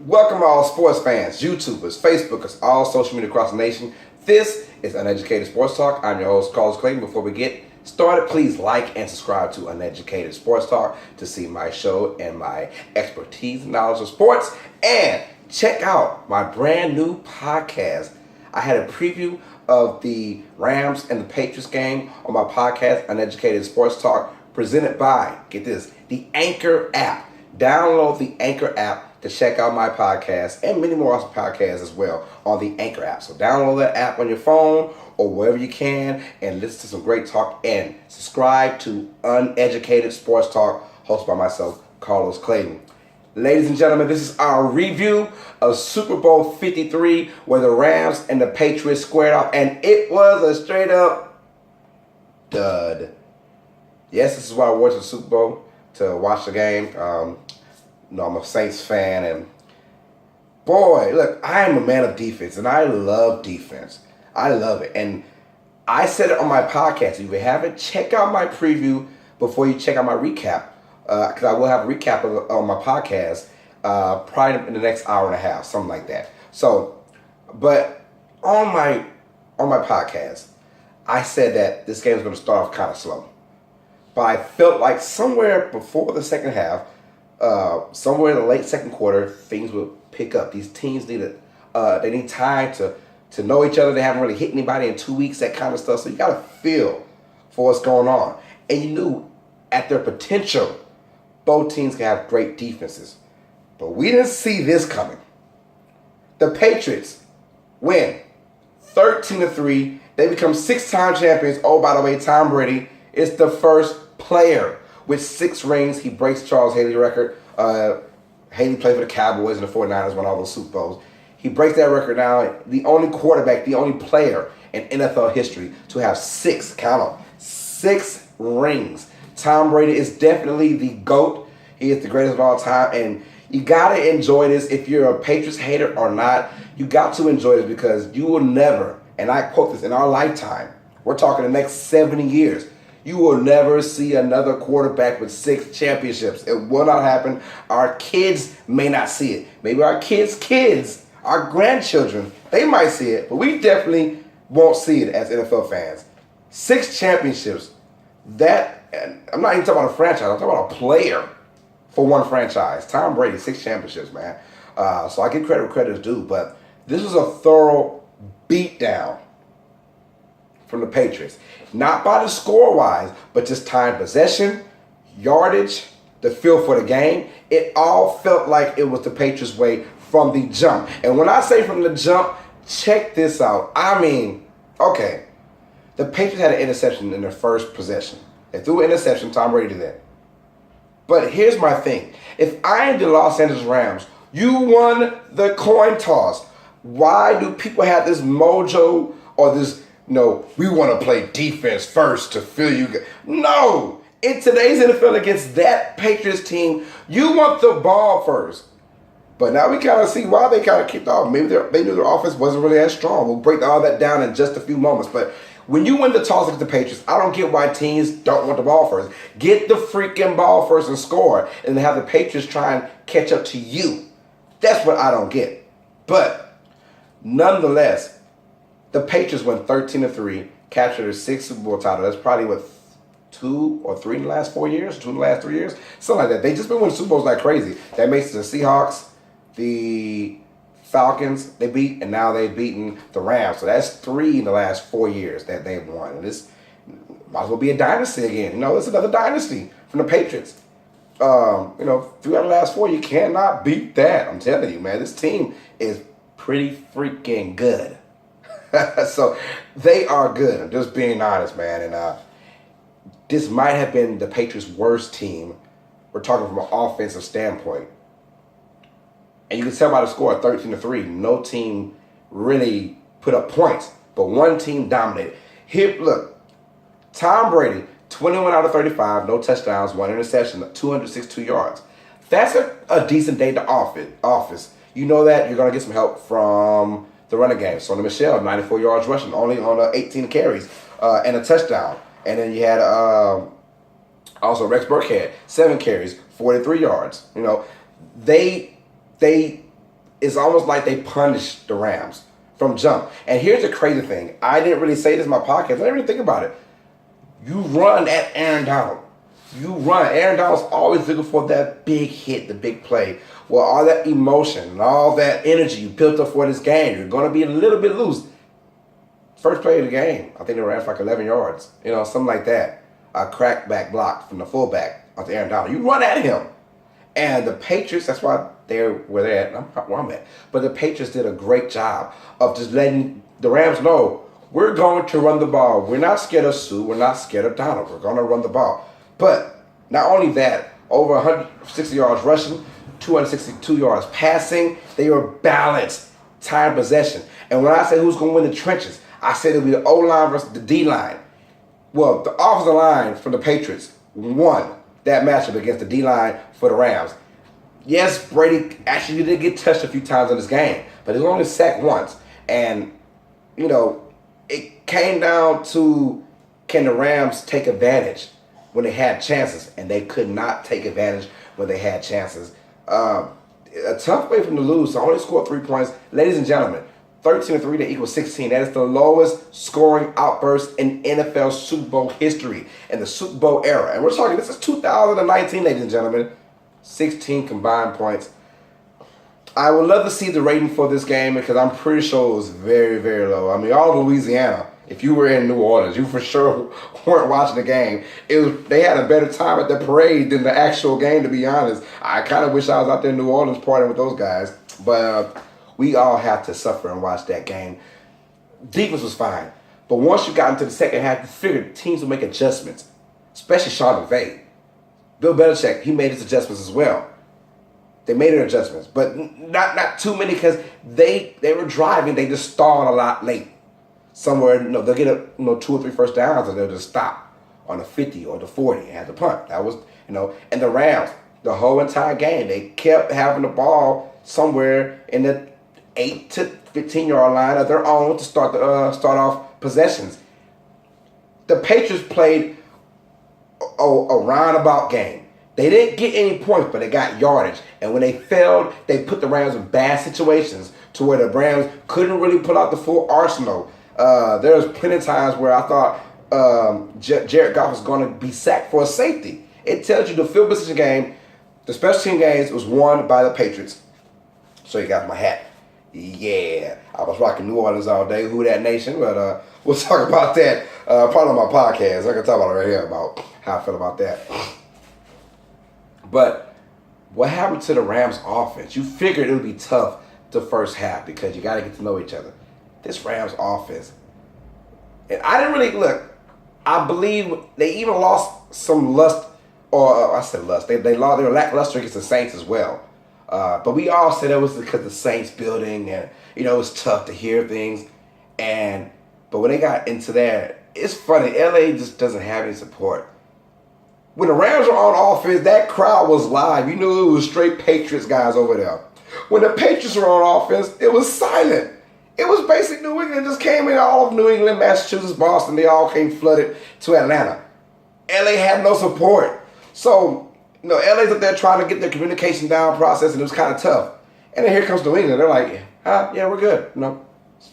Welcome all sports fans, YouTubers, Facebookers, all social media across the nation. This is Uneducated Sports Talk. I'm your host, Clayton. Before we get started, please like and subscribe to Uneducated Sports Talk to see my show and my expertise and knowledge of sports. And check out my brand new podcast. I had a preview of the Rams and the Patriots game on my podcast, Uneducated Sports Talk, presented by, get this, the Anchor app. Download the Anchor app to check out my podcast and many more awesome podcasts as well on the Anchor app. So download that app on your phone or wherever you can and listen to some great talk, and subscribe to Uneducated Sports Talk, hosted by myself, Clayton. Ladies and gentlemen, this is our review of Super Bowl 53, where the Rams and the Patriots squared off, and it was a straight up dud. Yes, this is why I went to the Super Bowl, to watch the game. I'm a Saints fan, and boy, look, I am a man of defense, and I love defense. I love it, and I said it on my podcast. If you haven't, check out my preview before you check out my recap, because I will have a recap on my podcast probably in the next hour and a half, something like that. So, but on my podcast, I said that this game is going to start off kind of slow, but I felt like somewhere before the second half, somewhere in the late second quarter, things will pick up. These teams need time to know each other. They haven't really hit anybody in 2 weeks, that kind of stuff. So you got to feel for what's going on. And you knew at their potential, both teams can have great defenses. But we didn't see this coming. The Patriots win 13-3. They become 6-time champions. Oh, by the way, Tom Brady is the first player with 6 rings. He breaks Charles Haley's record. Haley played for the Cowboys and the 49ers, won all those Super Bowls. He breaks that record now. The only quarterback, the only player in NFL history to have 6 rings. Tom Brady is definitely the GOAT. He is the greatest of all time. And you got to enjoy this. If you're a Patriots hater or not, you got to enjoy this, because you will never, and I quote this, in our lifetime, we're talking the next 70 years, you will never see another quarterback with 6 championships. It will not happen. Our kids may not see it. Maybe our kids, our grandchildren, they might see it, but we definitely won't see it as NFL fans. 6 championships. That, I'm not even talking about a franchise. I'm talking about a player for one franchise. Tom Brady, 6 championships, man. So I give credit where credit is due, but this was a thorough beatdown from the Patriots. Not by the score-wise, but just time possession, yardage, the feel for the game. It all felt like it was the Patriots' way from the jump. And when I say from the jump, check this out. I mean, okay, the Patriots had an interception in their first possession. They threw an interception, Tom Brady did that. But here's my thing. If I am the Los Angeles Rams, you won the coin toss. Why do people have this mojo or this, we want to play defense first to feel you good? No. In today's NFL, against that Patriots team, you want the ball first. But now we kind of see why they kind of kicked off. Maybe they knew their offense wasn't really as strong. We'll break all that down in just a few moments. But when you win the toss against the Patriots, I don't get why teams don't want the ball first. Get the freaking ball first and score, and then have the Patriots try and catch up to you. That's what I don't get. But nonetheless, the Patriots went 13-3, captured their 6th Super Bowl title. That's probably 2 or 3 in the last 4 years, 2 in the last 3 years, something like that. They just been winning Super Bowls like crazy. That makes the Seahawks, the Falcons they beat, and now they've beaten the Rams. So that's 3 in the last 4 years that they've won. And this might as well be a dynasty again. It's another dynasty from the Patriots. 3 out of the last 4, you cannot beat that. I'm telling you, man, this team is pretty freaking good. So they are good. I'm just being honest, man. And this might have been the Patriots' worst team. We're talking from an offensive standpoint. And you can tell by the score of 13-3, no team really put up points, but one team dominated. Here, look, Tom Brady, 21 out of 35, no touchdowns, 1 interception, 262 yards. That's a decent day to office. You know that you're going to get some help from the running game. Sonny Michel, 94 yards rushing, only on 18 carries and a touchdown. And then you had also Rex Burkhead, 7 carries, 43 yards. They it's almost like they punished the Rams from jump. And here's the crazy thing. I didn't really say this in my podcast. I didn't really think about it. You run at Aaron Donald. You run. Aaron Donald's always looking for that big hit, the big play. Well, all that emotion and all that energy you built up for this game, you're going to be a little bit loose. First play of the game, I think they ran for like 11 yards. Something like that. A crackback block from the fullback onto Aaron Donald. You run at him. And the Patriots, that's why they're where they're at. I'm not where I'm at. But the Patriots did a great job of just letting the Rams know, we're going to run the ball. We're not scared of Sue. We're not scared of Donald. We're going to run the ball. But not only that, over 160 yards rushing, 262 yards passing. They were balanced, time possession. And when I say who's going to win the trenches, I said it'll be the O-line versus the D-line. Well, the offensive line from the Patriots won that matchup against the D-line for the Rams. Yes, Brady actually did get touched a few times in this game, but he was only sacked once. And, it came down to, can the Rams take advantage when they had chances? And they could not take advantage when they had chances. A tough way for them to lose. So only scored 3 points. Ladies and gentlemen, 13-3, that equals 16. That is the lowest scoring outburst in NFL Super Bowl history, in the Super Bowl era. And we're talking, this is 2019, ladies and gentlemen. 16 combined points. I would love to see the rating for this game because I'm pretty sure it was very, very low. I mean, all of Louisiana, if you were in New Orleans, you for sure weren't watching the game. They had a better time at the parade than the actual game, to be honest. I kind of wish I was out there in New Orleans partying with those guys. But we all have to suffer and watch that game. Defense was fine. But once you got into the second half, you figured teams would make adjustments, especially Sean McVay. Bill Belichick, he made his adjustments as well. They made their adjustments, but not too many because they were driving. They just stalled a lot late. Somewhere, they'll get 2 or 3 first downs and they'll just stop on the 50 or the 40 and have the punt. That was, and the Rams, the whole entire game, they kept having the ball somewhere in the 8 to 15 yard line of their own to start off possessions. The Patriots played a roundabout game. They didn't get any points, but they got yardage. And when they failed, they put the Rams in bad situations to where the Rams couldn't really pull out the full arsenal. There was plenty of times where I thought Jared Goff was going to be sacked for a safety. It tells you the field position game, the special team games was won by the Patriots. So you got my hat. Yeah, I was rocking New Orleans all day. Who that nation? But we'll talk about that probably on my podcast. I can talk about it right here about how I feel about that. But what happened to the Rams offense? You figured it would be tough the first half because you got to get to know each other. This Rams offense, and I didn't really look. I believe they even lost some lust, or I said lust. They lost. They were lackluster against the Saints as well. But we all said it was because the Saints building, and it was tough to hear things. But when they got into that, it's funny. LA just doesn't have any support. When the Rams were on offense, that crowd was live. You knew it was straight Patriots guys over there. When the Patriots were on offense, it was silent. It was basically New England just came in, all of New England, Massachusetts, Boston. They all came flooded to Atlanta. LA had no support. So, LA's up there trying to get their communication down process, and it was kind of tough. And then here comes New England. They're like, yeah, we're good. No,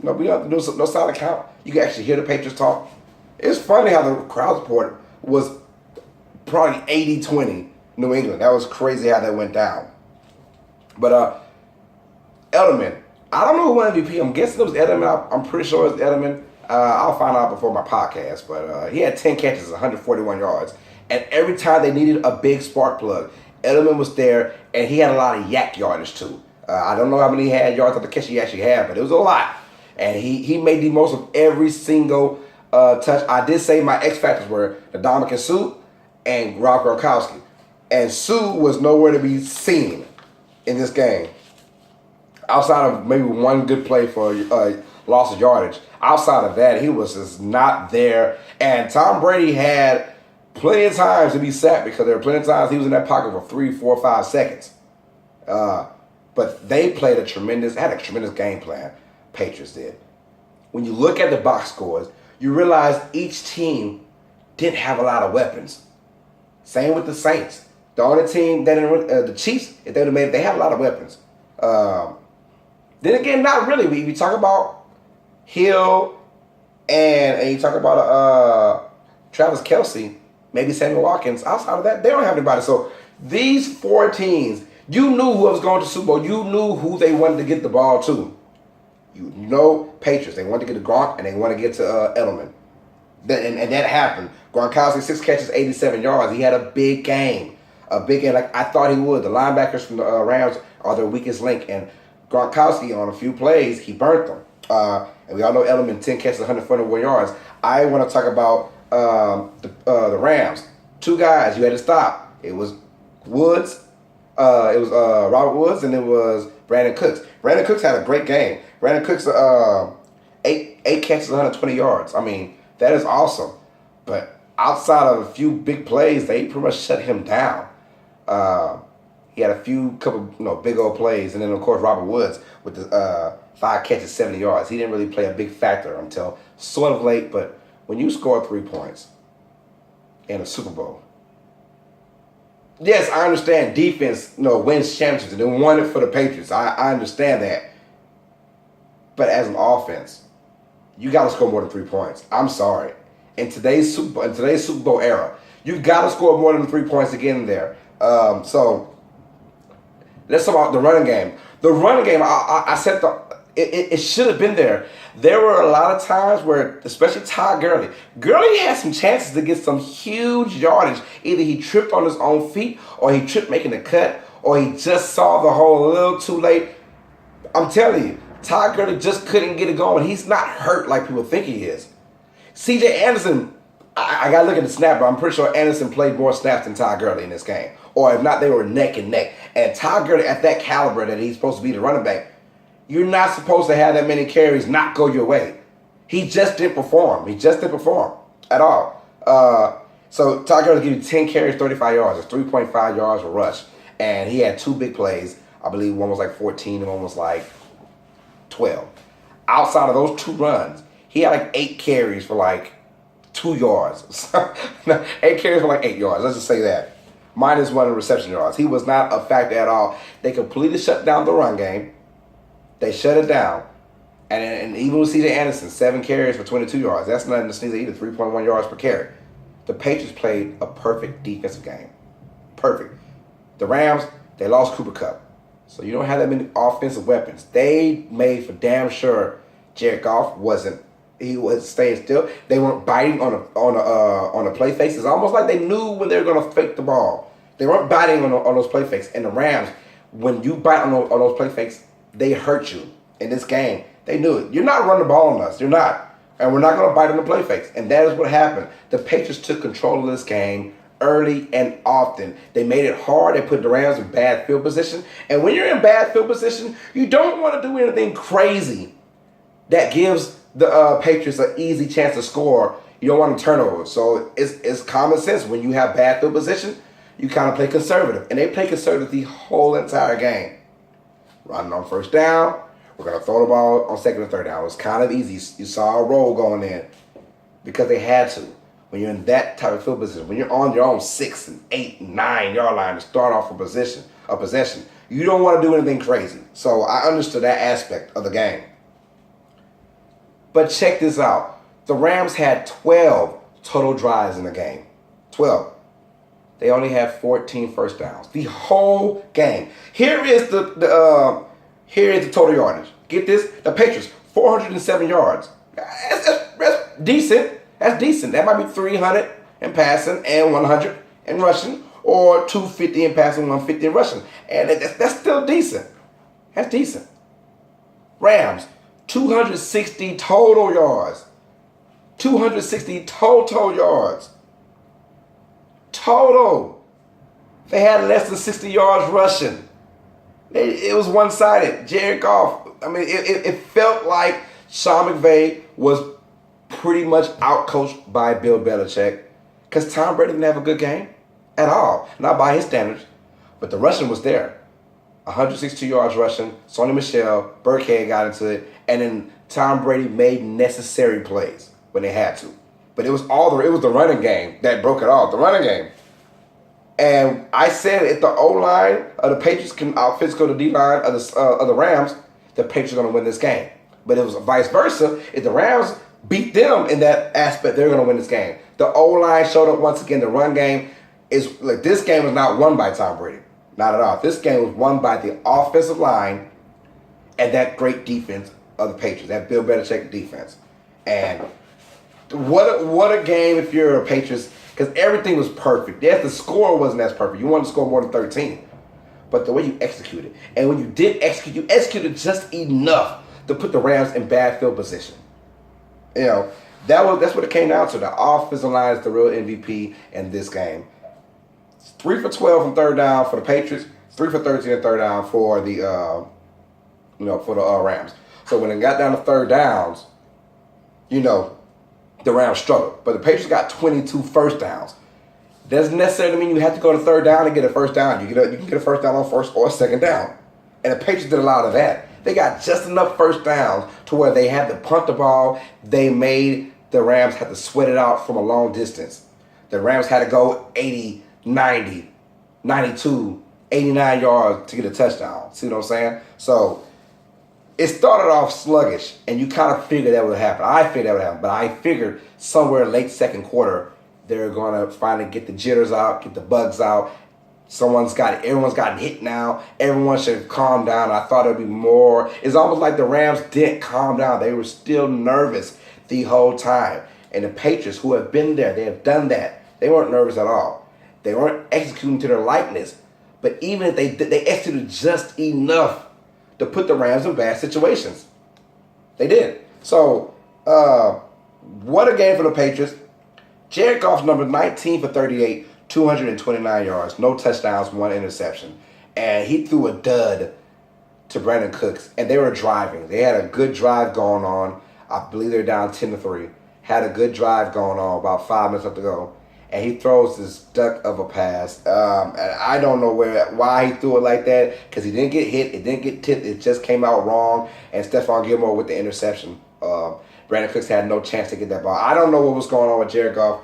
we don't have to do no silent count. You can actually hear the Patriots talk. It's funny how the crowd support was probably 80-20 New England. That was crazy how that went down. But Edelman, I don't know who won MVP. I'm guessing it was Edelman. I'm pretty sure it was Edelman. I'll find out before my podcast. But he had 10 catches, 141 yards. And every time they needed a big spark plug, Edelman was there, and he had a lot of yak yardage too. I don't know how many yards of the catch he actually had, but it was a lot. And he made the most of every single touch. I did say my X factors were the Dominican Sue and Rob Gronkowski. And Sue was nowhere to be seen in this game. Outside of maybe one good play for loss of yardage. Outside of that, he was just not there. And Tom Brady had plenty of times to be sacked because there were plenty of times he was in that pocket for 3, 4, 5 seconds. But they had a tremendous game plan. Patriots did. When you look at the box scores, you realize each team didn't have a lot of weapons. Same with the Saints. The only team that the Chiefs, if they would have made it, they had a lot of weapons. Then again, not really. We talk about Hill and you talk about Travis Kelce, maybe Sammy Watkins. Outside of that, they don't have anybody. So these four teams, you knew who was going to Super Bowl. You knew who they wanted to get the ball to. You know, Patriots. They wanted to get to Gronk and they want to get to Edelman. And that happened. Gronkowski, 6 catches, 87 yards. He had a big game. A big game like I thought he would. The linebackers from the Rams are their weakest link. And Gronkowski, on a few plays, he burnt them. And we all know Edelman, 10 catches, 141 yards. I want to talk about the Rams. 2 guys you had to stop. It was Woods. It was Robert Woods, and it was Brandon Cooks. Brandon Cooks had a great game. Brandon Cooks, 8 catches, 120 yards. I mean, that is awesome. But outside of a few big plays, they pretty much shut him down. He had a couple big old plays. And then, of course, Robert Woods with the 5 catches, 70 yards. He didn't really play a big factor until sort of late. But when you score 3 points in a Super Bowl, yes, I understand defense wins championships. And they won it for the Patriots. I understand that. But as an offense, you got to score more than 3 points. I'm sorry. In today's Super Bowl era, you got to score more than 3 points to get in there. So let's talk about the running game. The running game, I said it should have been there. There were a lot of times where, especially Todd Gurley had some chances to get some huge yardage. Either he tripped on his own feet, or he tripped making the cut, or he just saw the hole a little too late. I'm telling you, Todd Gurley just couldn't get it going. He's not hurt like people think he is. C.J. Anderson, I got to look at the snap, but I'm pretty sure Anderson played more snaps than Todd Gurley in this game. Or if not, they were neck and neck. And Todd Gurley, at that caliber that he's supposed to be the running back, you're not supposed to have that many carries not go your way. He just didn't perform. He just didn't perform at all. So Todd Gurley gave you 10 carries, 35 yards. It's 3.5 yards a rush. And he had 2 big plays. I believe one was like 14 and one was like 12. Outside of those 2 runs, he had like 8 carries for like 2 yards. 8 carries for like 8 yards. Let's just say that. Minus 1 reception yards. He was not a factor at all. They completely shut down the run game. They shut it down. And even with C.J. Anderson, 7 carries for 22 yards. That's nothing to sneeze at either. 3.1 yards per carry. The Patriots played a perfect defensive game. Perfect. The Rams, they lost Cooper Kupp. So you don't have that many offensive weapons. They made for damn sure Jared Goff he was staying still. They weren't biting on a play face. It's almost like they knew when they were going to fake the ball. They weren't biting on those play fakes. And the Rams, when you bite on those play fakes, they hurt you in this game. They knew it. You're not running the ball on us. You're not. And we're not going to bite on the play fakes. And that is what happened. The Patriots took control of this game early and often. They made it hard. They put the Rams in bad field position. And when you're in bad field position, you don't want to do anything crazy that gives the Patriots an easy chance to score. You don't want to turnover. So it's common sense. When you have bad field position, you kind of play conservative. And they play conservative the whole entire game. Running on first down. We're going to throw the ball on second and third down. It was kind of easy. You saw a roll going in because they had to. When you're in that type of field position, when you're on your own 6 and 8 and 9 yard line to start off a possession, you don't want to do anything crazy. So I understood that aspect of the game. But check this out. The Rams had 12 total drives in the game. 12. They only had 14 first downs. The whole game. Here is the total yardage. Get this. The Patriots, 407 yards. That's decent. That's decent. That might be 300 in passing and 100 in rushing, or 250 in passing, 150 in rushing. And that's still decent. That's decent. Rams, 260 total yards. 260 total yards. Total. They had less than 60 yards rushing. It was one-sided. Jared Goff, I mean, it felt like Sean McVay was pretty much out-coached by Bill Belichick, because Tom Brady didn't have a good game at all. Not by his standards. But the rushing was there. 162 yards rushing. Sonny Michel, Burkhead got into it. And then Tom Brady made necessary plays when they had to. But it was the running game that broke it all. The running game. And I said if the O-line of the Patriots can out-physical the D-line of the Rams, the Patriots are going to win this game. But it was vice versa. If the Rams beat them in that aspect, they're going to win this game. The O-line showed up once again. The run game is like, this game was not won by Tom Brady. Not at all. This game was won by the offensive line and that great defense of the Patriots, that Bill Belichick defense. And what a game if you're a Patriots, because everything was perfect. Yes, the score wasn't as perfect. You wanted to score more than 13. But the way you executed, and when you did execute, you executed just enough to put the Rams in bad field position. You know, that's what it came down to. The offensive line is the real MVP in this game. 3 for 12 on third down for the Patriots. 3 for 13 on third down for the Rams. So when it got down to third downs, the Rams struggled. But the Patriots got 22 first downs. Doesn't necessarily mean you have to go to third down to get a first down. You can get a first down on first or second down. And the Patriots did a lot of that. They got just enough first downs to where they had to punt the ball. They made the Rams have to sweat it out from a long distance. The Rams had to go 80, 90, 92, 89 yards to get a touchdown. See what I'm saying? So it started off sluggish, and you kind of figured that would happen. I figured that would happen, but I figured somewhere late second quarter, they're going to finally get the jitters out, get the bugs out. Everyone's gotten hit now. Everyone should calm down. I thought it would be more. It's almost like the Rams didn't calm down. They were still nervous the whole time. And the Patriots, who have been there, they have done that. They weren't nervous at all. They weren't executing to their likeness. But even if they executed just enough to put the Rams in bad situations. They did. So, what a game for the Patriots. Jared Goff's number 19 for 38, 229 yards, no touchdowns, 1 interception. And he threw a dud to Brandon Cooks, and they were driving. They had a good drive going on. I believe they're down 10-3. Had a good drive going on, about 5 minutes left to go. And he throws this duck of a pass. And I don't know why he threw it like that, because he didn't get hit. It didn't get tipped. It just came out wrong. And Stephon Gilmore with the interception. Brandon Cooks had no chance to get that ball. I don't know what was going on with Jared Goff,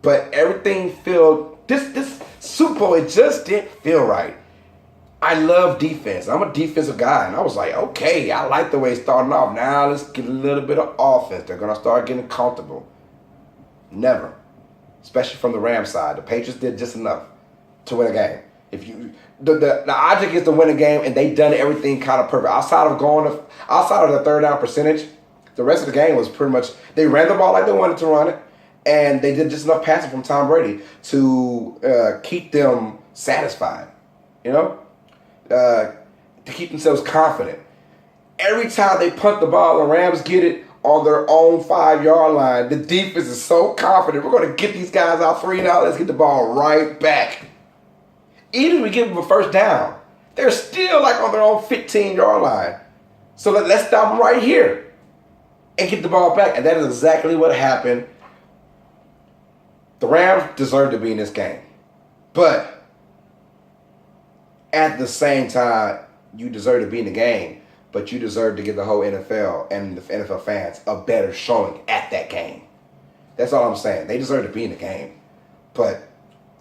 but everything this Super Bowl, it just didn't feel right. I love defense. I'm a defensive guy, and I was like, okay, I like the way it's starting off. Now let's get a little bit of offense. They're going to start getting comfortable. Never. Especially from the Rams side. The Patriots did just enough to win a game. The object is to win a game, and they done everything kind of perfect. Outside of the third down percentage, the rest of the game was pretty much, they ran the ball like they wanted to run it, and they did just enough passing from Tom Brady to keep them satisfied, to keep themselves confident. Every time they punt the ball, the Rams get it on their own 5-yard line. The defense is so confident. We're going to get these guys out 3 now. Let's get the ball right back. Even if we give them a first down, they're still like on their own 15-yard line. So let's stop them right here and get the ball back. And that is exactly what happened. The Rams deserve to be in this game. But at the same time, you deserve to be in the game. But you deserve to give the whole NFL and the NFL fans a better showing at that game. That's all I'm saying. They deserve to be in the game. But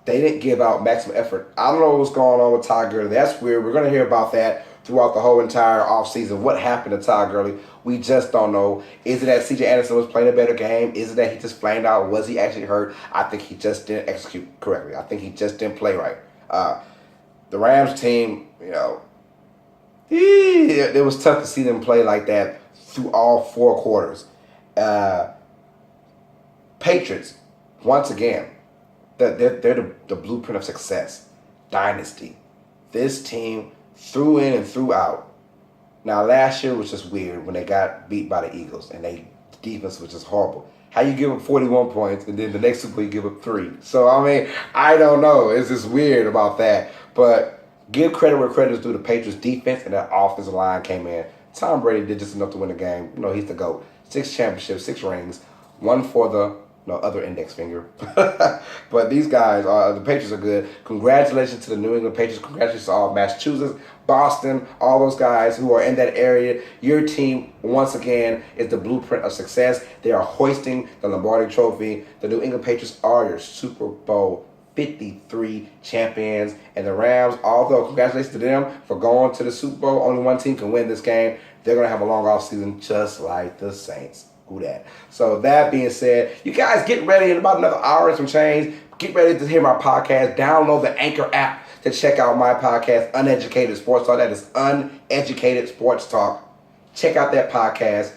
they didn't give out maximum effort. I don't know what's going on with Todd Gurley. That's weird. We're going to hear about that throughout the whole entire offseason. What happened to Todd Gurley? We just don't know. Is it that C.J. Anderson was playing a better game? Is it that he just flamed out? Was he actually hurt? I think he just didn't execute correctly. I think he just didn't play right. The Rams team, it was tough to see them play like that through all 4 quarters. Patriots, once again, they're the blueprint of success. Dynasty. This team threw in and threw out. Now, last year was just weird when they got beat by the Eagles, and the defense was just horrible. How you give up 41 points, and then the next Super Bowl you give up 3. So, I don't know. It's just weird about that. But give credit where credit is due. The Patriots defense and that offensive line came in. Tom Brady did just enough to win the game. He's the GOAT. 6 championships, 6 rings, 1 for the other index finger. But these guys, the Patriots are good. Congratulations to the New England Patriots. Congratulations to all Massachusetts, Boston, all those guys who are in that area. Your team, once again, is the blueprint of success. They are hoisting the Lombardi Trophy. The New England Patriots are your Super Bowl 53 champions. And the Rams, although congratulations to them for going to the Super Bowl, only one team can win this game. They're going to have a long offseason just like the Saints. Who that? So that being said, you guys get ready in about another hour and some change. Get ready to hear my podcast. Download the Anchor app to check out my podcast, Uneducated Sports Talk. That is Uneducated Sports Talk. Check out that podcast.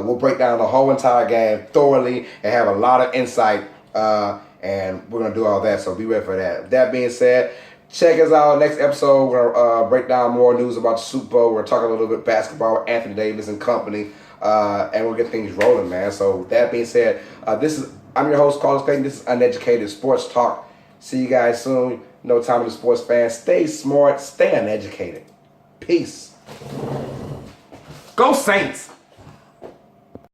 We'll break down the whole entire game thoroughly and have a lot of insight. And we're going to do all that, so be ready for that. That being said, check us out next episode. We're going to break down more news about the Super Bowl. We're talking a little bit basketball with Anthony Davis and company. And we'll get things rolling, man. So that being said, I'm your host, Clayton. This is Uneducated Sports Talk. See you guys soon. No time to the sports fans. Stay smart. Stay uneducated. Peace. Go Saints.